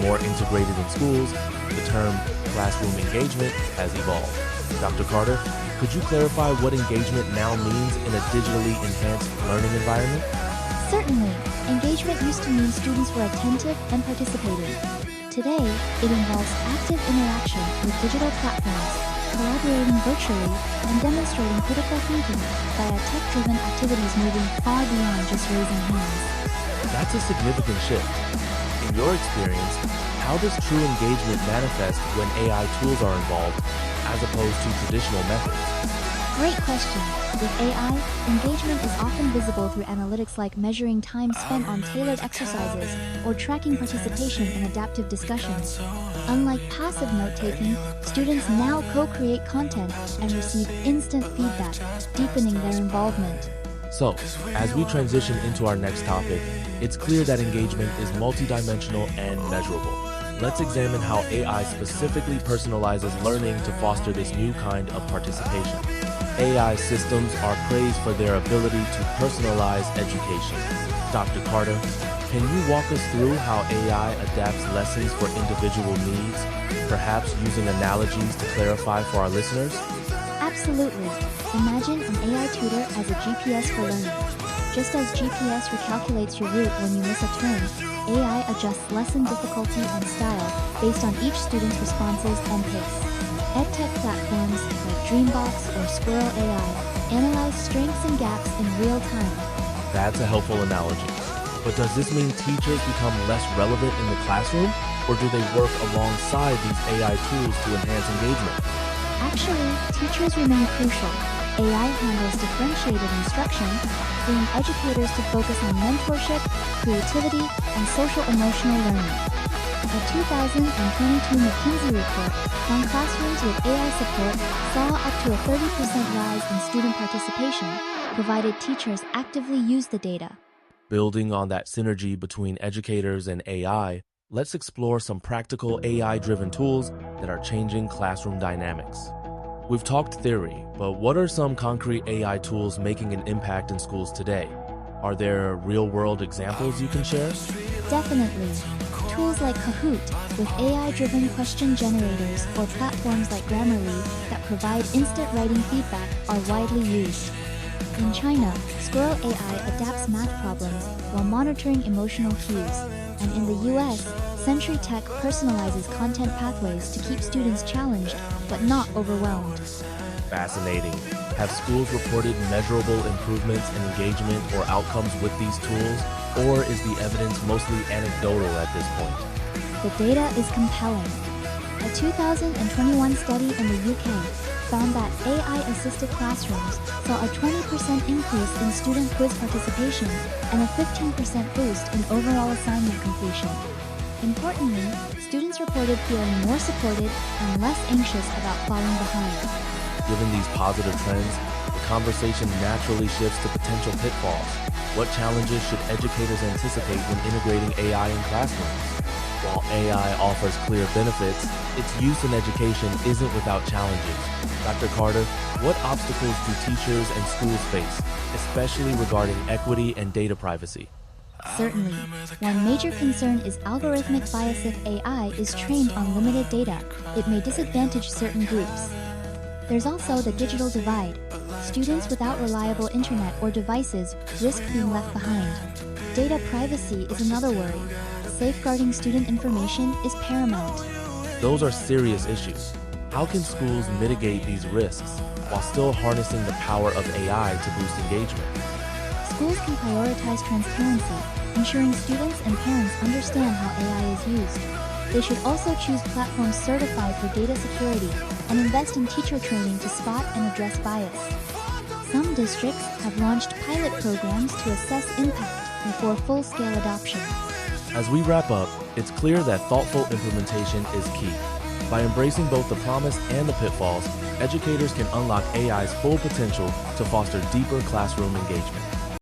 more integrated in schools, the term classroom engagement has evolved. Dr. Carter, could you clarify what engagement now means in a digitally enhanced learning environment? Certainly. Engagement used to mean students were attentive and participating. Today, it involves active interaction with digital platforms, collaborating virtually, and demonstrating critical thinking via tech-driven activities moving far beyond just raising hands. That's a significant shift. In your experience, how does true engagement manifest when AI tools are involved, as opposed to traditional methods? Great question. With AI, engagement is often visible through analytics like measuring time spent on tailored exercises or tracking participation in adaptive discussions. Unlike passive note-taking, students now co-create content and receive instant feedback, deepening their involvement. So, as we transition into our next topic, it's clear that engagement is multidimensional and measurable. Let's examine how AI specifically personalizes learning to foster this new kind of participation. AI systems are praised for their ability to personalize education. Dr. Carter, can you walk us through how AI adapts lessons for individual needs, perhaps using analogies to clarify for our listeners? Absolutely. Imagine an AI tutor as a GPS for learning. Just as GPS recalculates your route when you miss a turn, AI adjusts lesson difficulty and style based on each student's responses and pace. EdTech platforms like Dreambox or Squirrel AI analyze strengths and gaps in real time. That's a helpful analogy. But does this mean teachers become less relevant in the classroom, or do they work alongside these AI tools to enhance engagement? Actually, teachers remain crucial. AI handles differentiated instruction, freeing educators to focus on mentorship, creativity, and social-emotional learning. A 2022 McKinsey report found classrooms with AI support saw up to a 30% rise in student participation, provided teachers actively use the data. Building on that synergy between educators and AI, let's explore some practical AI-driven tools that are changing classroom dynamics. We've talked theory, but what are some concrete AI tools making an impact in schools today? Are there real-world examples you can share? Definitely. Tools like Kahoot, with AI-driven question generators, or platforms like Grammarly that provide instant writing feedback, are widely used. In China, Squirrel AI adapts math problems while monitoring emotional cues, and in the US, Sentry Tech personalizes content pathways to keep students challenged but not overwhelmed. Fascinating. Have schools reported measurable improvements in engagement or outcomes with these tools, or is the evidence mostly anecdotal at this point? The data is compelling. A 2021 study in the UK found that AI-assisted classrooms saw a 20% increase in student quiz participation and a 15% boost in overall assignment completion. Importantly, students reported feeling more supported and less anxious about falling behind. Given these positive trends, the conversation naturally shifts to potential pitfalls. What challenges should educators anticipate when integrating AI in classrooms? While AI offers clear benefits, its use in education isn't without challenges. Dr. Carter, what obstacles do teachers and schools face, especially regarding equity and data privacy? Certainly. One major concern is algorithmic bias. If AI is trained on limited data, it may disadvantage certain groups. There's also the digital divide. Students without reliable internet or devices risk being left behind. Data privacy is another worry. Safeguarding student information is paramount. Those are serious issues. How can schools mitigate these risks while still harnessing the power of AI to boost engagement? Schools can prioritize transparency, ensuring students and parents understand how AI is used. They should also choose platforms certified for data security and invest in teacher training to spot and address bias. Some districts have launched pilot programs to assess impact before full-scale adoption. As we wrap up, it's clear that thoughtful implementation is key. By embracing both the promise and the pitfalls, educators can unlock AI's full potential to foster deeper classroom engagement.